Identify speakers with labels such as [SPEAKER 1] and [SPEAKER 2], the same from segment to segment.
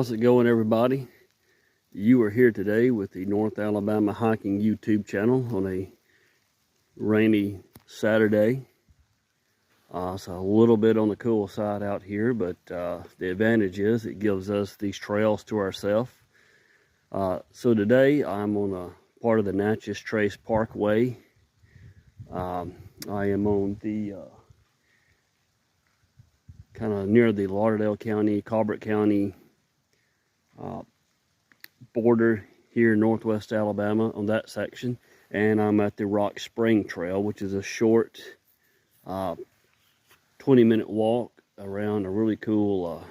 [SPEAKER 1] How's it going, everybody? You are here today with the North Alabama Hiking YouTube channel on a rainy Saturday. It's a little bit on the cool side out here, but the advantage is it gives us these trails to ourselves. So today I'm on a part of the Natchez Trace Parkway. I am on the kind of near the Lauderdale County, Colbert County border here in northwest Alabama on that section. And I'm at the Rock Spring Trail, which is a short 20-minute walk around a really cool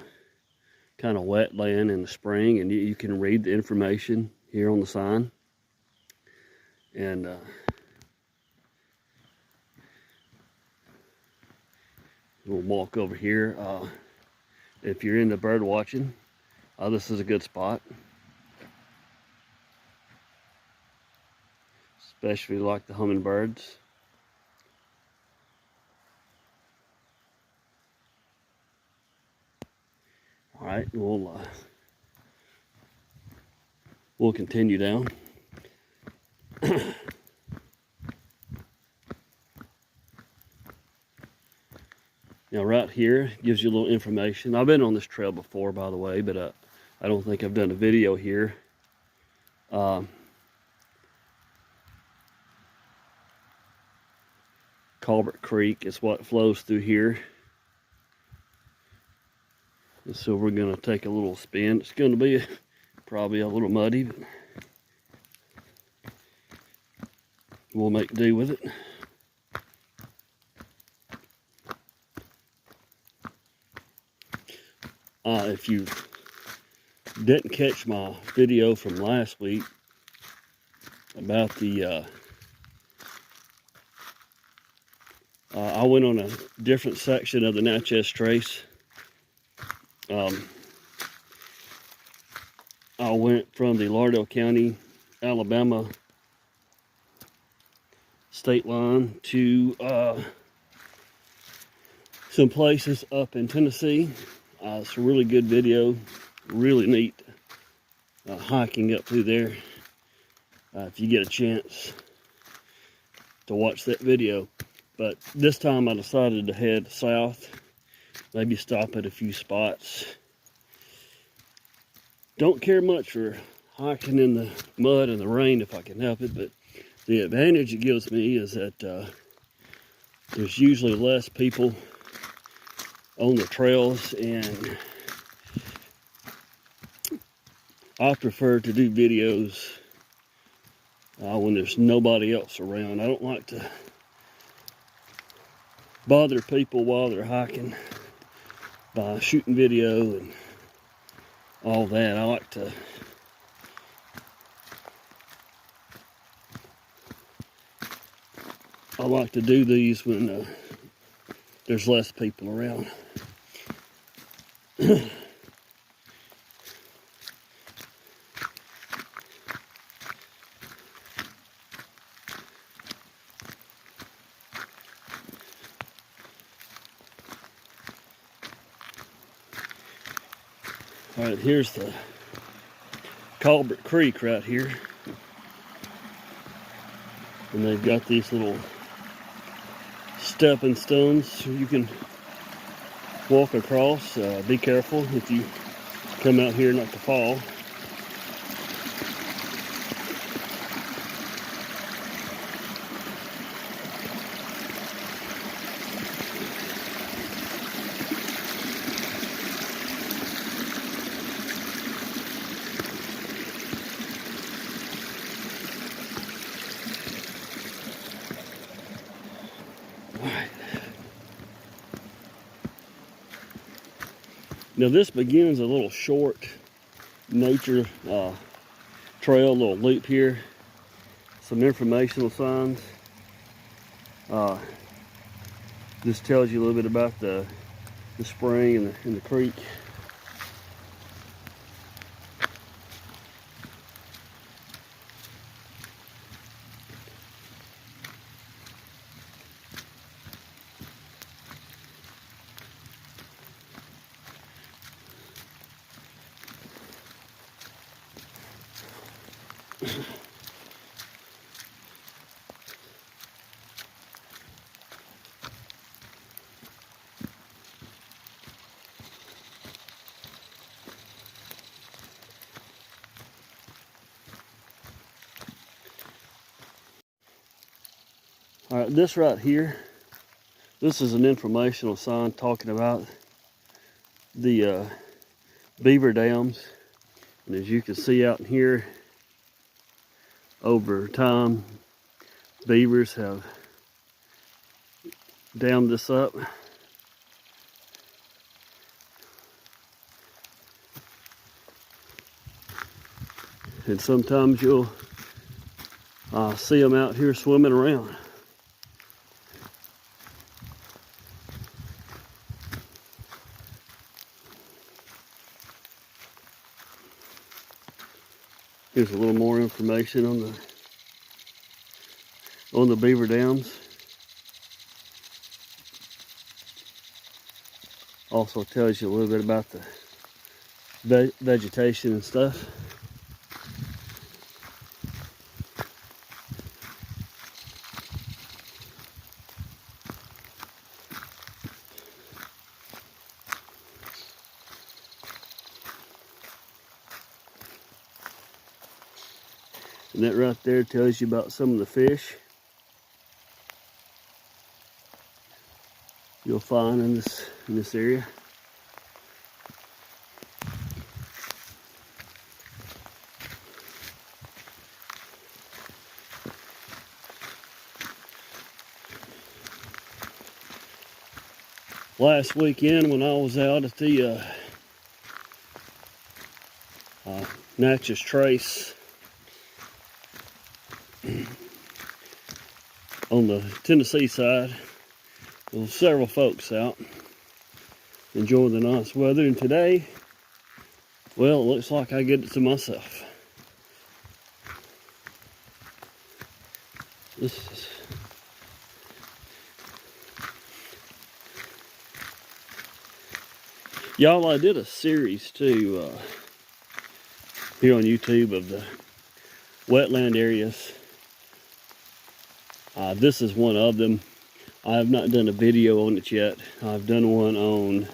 [SPEAKER 1] kind of wetland in the spring. And you can read the information here on the sign. And we'll walk over here. If you're into bird watching, this is a good spot. Especially like the hummingbirds. All right, we'll continue down. Now right here gives you a little information. I've been on this trail before, by the way, but I don't think I've done a video here. Colbert Creek is what flows through here. And so we're going to take a little spin. It's going to be probably a little muddy, but we'll make do with it. If you didn't catch my video from last week about the I went on a different section of the Natchez Trace. I went from the Lauderdale County, Alabama state line to some places up in Tennessee. It's a really good video, really neat hiking up through there. If you get a chance to watch that video. But this time I decided to head south, maybe stop at a few spots. Don't care much for hiking in the mud and the rain if I can help it, but the advantage it gives me is that there's usually less people on the trails, and I prefer to do videos when there's nobody else around. I don't like to bother people while they're hiking by shooting video and all that. I like to do these when there's less people around. All right, here's the Colbert Creek right here. And they've got these little stepping stones so you can walk across. Be careful if you come out here not to fall. Now this begins a little short nature trail, little loop here. Some informational signs. This tells you a little bit about the spring and the creek. All right, this right here, this is an informational sign talking about the beaver dams. And as you can see out in here, over time, beavers have dammed this up. And sometimes you'll see them out here swimming around. Here's a little more information on the beaver dams. Also tells you a little bit about the vegetation and stuff. And that right there tells you about some of the fish you'll find in this area. Last weekend when I was out at the Natchez Trace on the Tennessee side, there were several folks out enjoying the nice weather, and today, well, it looks like I get it to myself. This is y'all, I did a series too here on YouTube of the wetland areas. This is one of them. I have not done a video on it yet. I've done one on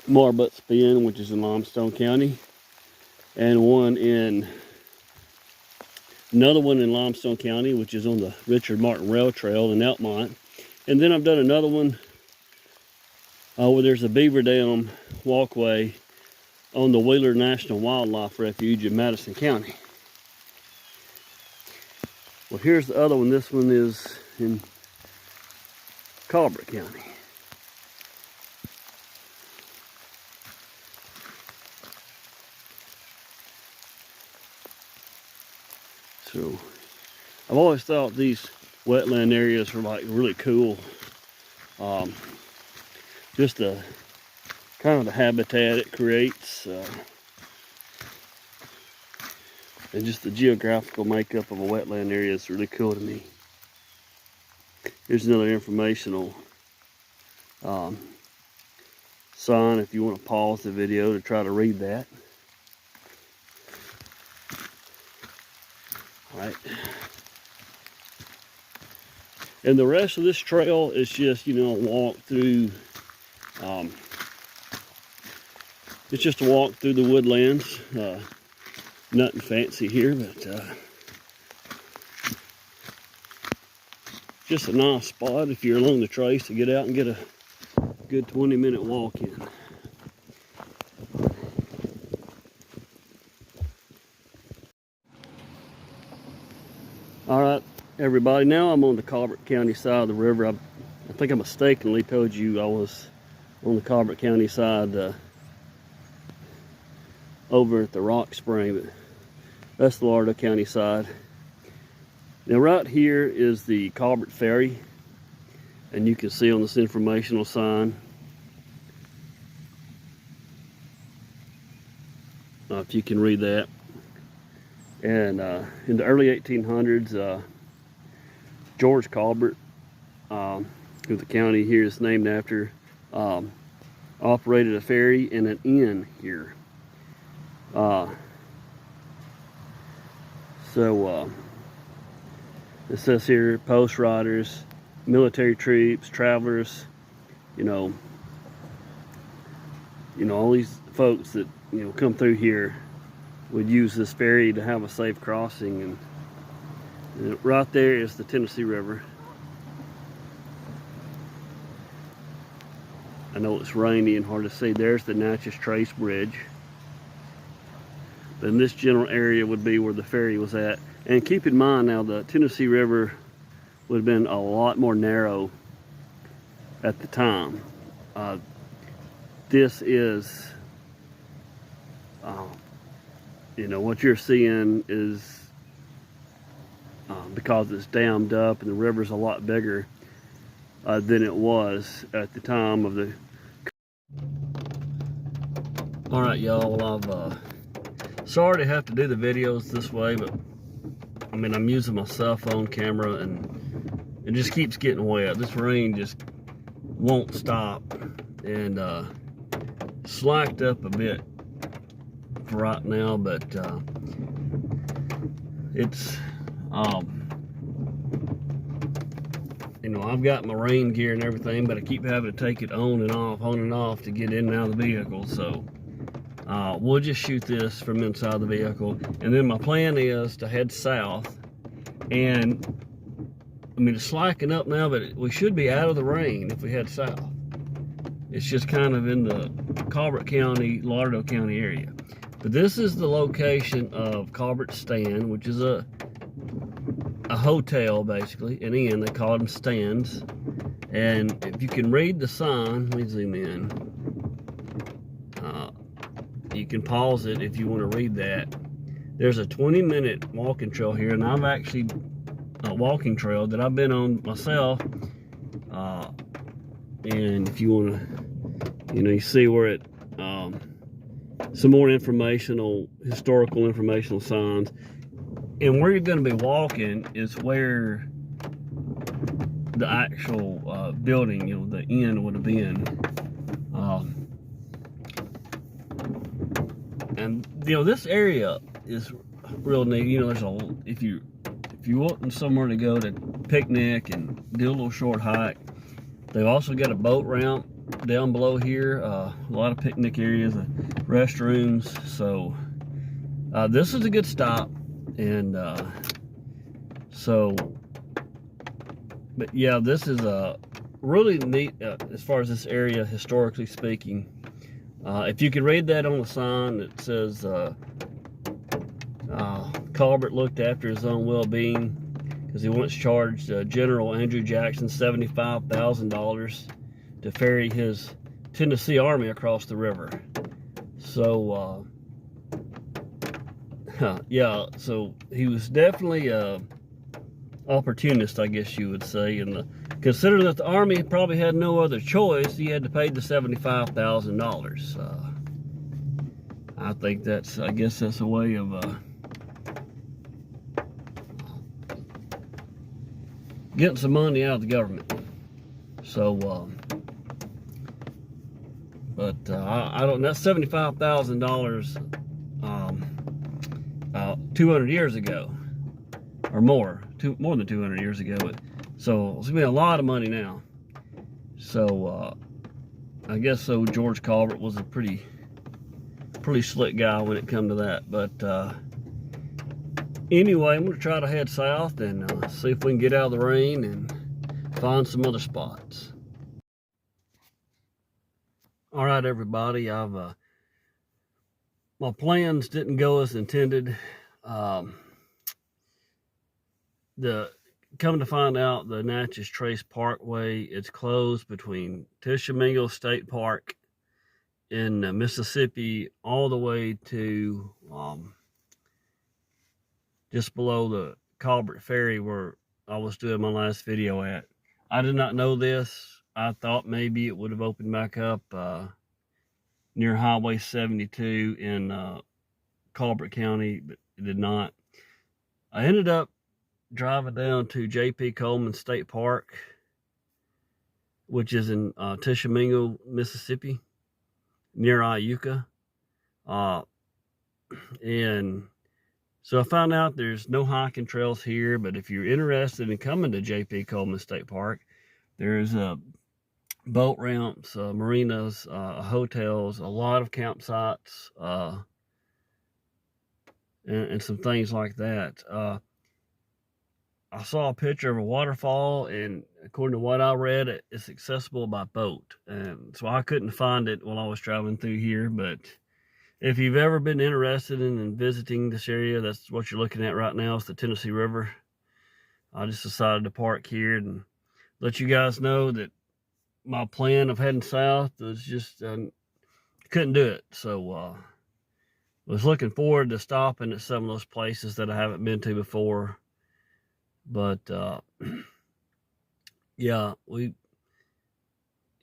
[SPEAKER 1] Marbutt's Bend, which is in Limestone County, and another one in Limestone County, which is on the Richard Martin Rail Trail in Altamont. And then I've done another one where there's a beaver dam walkway on the Wheeler National Wildlife Refuge in Madison County. Well, here's the other one. This one is in Colbert County. So I've always thought these wetland areas were like really cool. Just the kind of the habitat it creates, and just the geographical makeup of a wetland area is really cool to me. Here's another informational sign if you want to pause the video to try to read that. All right. And the rest of this trail is just, you know, a walk through, it's just a walk through the woodlands. Nothing fancy here, but just a nice spot if you're along the trace to get out and get a good 20-minute walk in. All right, everybody, now I'm on the Colbert County side of the river. I think I mistakenly told you I was on the Colbert County side over at the Rock Spring, but that's the Lauderdale County side. Now right here is the Colbert Ferry, and you can see on this informational sign, if you can read that. And in the early 1800s, George Colbert, who the county here is named after, operated a ferry and an inn here. So it says here, post riders, military troops, travelers, you know, all these folks that, come through here would use this ferry to have a safe crossing. And right there is the Tennessee River. I know it's rainy and hard to see. There's the Natchez Trace Bridge. Then this general area would be where the ferry was at. And keep in mind now, the Tennessee River would have been a lot more narrow at the time. This is, what you're seeing is because it's dammed up and the river's a lot bigger than it was at the time of the. All right, y'all. Well, I've sorry to have to do the videos this way, but I mean, I'm using my cell phone camera and it just keeps getting wet. This rain just won't stop, and slacked up a bit for right now, but it's I've got my rain gear and everything, but I keep having to take it on and off to get in and out of the vehicle. So we'll just shoot this from inside the vehicle, and then my plan is to head south. And I mean, it's slacking up now, but we should be out of the rain if we head south. It's just kind of in the Colbert County, Lauderdale County area. But this is the location of Colbert Stand, which is a hotel, basically, an inn. They call them stands. And if you can read the sign, let me zoom in. You can pause it if you want to read that. There's a 20-minute walking trail here, and I've actually a walking trail that I've been on myself. And if you want to, you see where it, some more historical informational signs. And where you're going to be walking is where the actual building, the inn would have been. And this area is real neat. There's if you want somewhere to go to picnic and do a little short hike, they've also got a boat ramp down below here. A lot of picnic areas, restrooms. So this is a good stop. And but yeah, this is a really neat as far as this area historically speaking. If you can read that on the sign, it says Colbert looked after his own well-being because he once charged General Andrew Jackson $75,000 to ferry his Tennessee Army across the river. So yeah, so he was definitely a opportunist, I guess you would say. And considering that the Army probably had no other choice, he had to pay the $75,000. I think I guess that's a way of getting some money out of the government. So, but I don't know, that's $75,000 200 years ago, or more than 200 years ago. So it's gonna be a lot of money now. So I guess so. George Colbert was a pretty slick guy when it come to that. But anyway, I'm gonna try to head south and see if we can get out of the rain and find some other spots. All right, everybody. My plans didn't go as intended. Come to find out, the Natchez Trace Parkway, it's closed between Tishamingo State Park in Mississippi all the way to just below the Colbert Ferry where I was doing my last video at. I did not know this. I thought maybe it would have opened back up near Highway 72 in Colbert County, but it did not. I ended up driving down to JP Coleman State Park, which is in Tishamingo, Mississippi, near Iuka. And So I found out there's no hiking trails here, but if you're interested in coming to JP Coleman State Park, there's boat ramps, marinas, hotels, a lot of campsites, and some things like that. I saw a picture of a waterfall, and according to what I read, it's accessible by boat. And so I couldn't find it while I was traveling through here, but if you've ever been interested in visiting this area, that's what you're looking at right now, is the Tennessee River. I just decided to park here and let you guys know that my plan of heading south was just, couldn't do it. So was looking forward to stopping at some of those places that I haven't been to before. But yeah,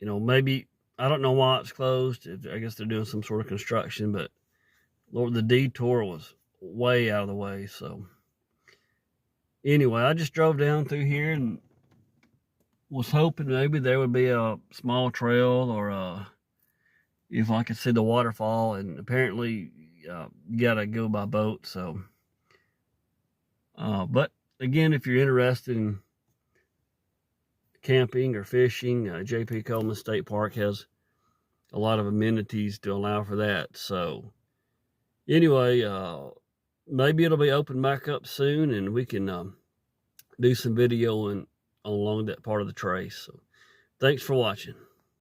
[SPEAKER 1] maybe, I don't know why it's closed. I guess they're doing some sort of construction, but Lord, the detour was way out of the way. So anyway, I just drove down through here and was hoping maybe there would be a small trail, or if I could see the waterfall, and apparently you gotta go by boat. So but again, if you're interested in camping or fishing, JP Coleman State Park has a lot of amenities to allow for that. So anyway, maybe it'll be open back up soon, and we can do some videoing along that part of the trace. So thanks for watching.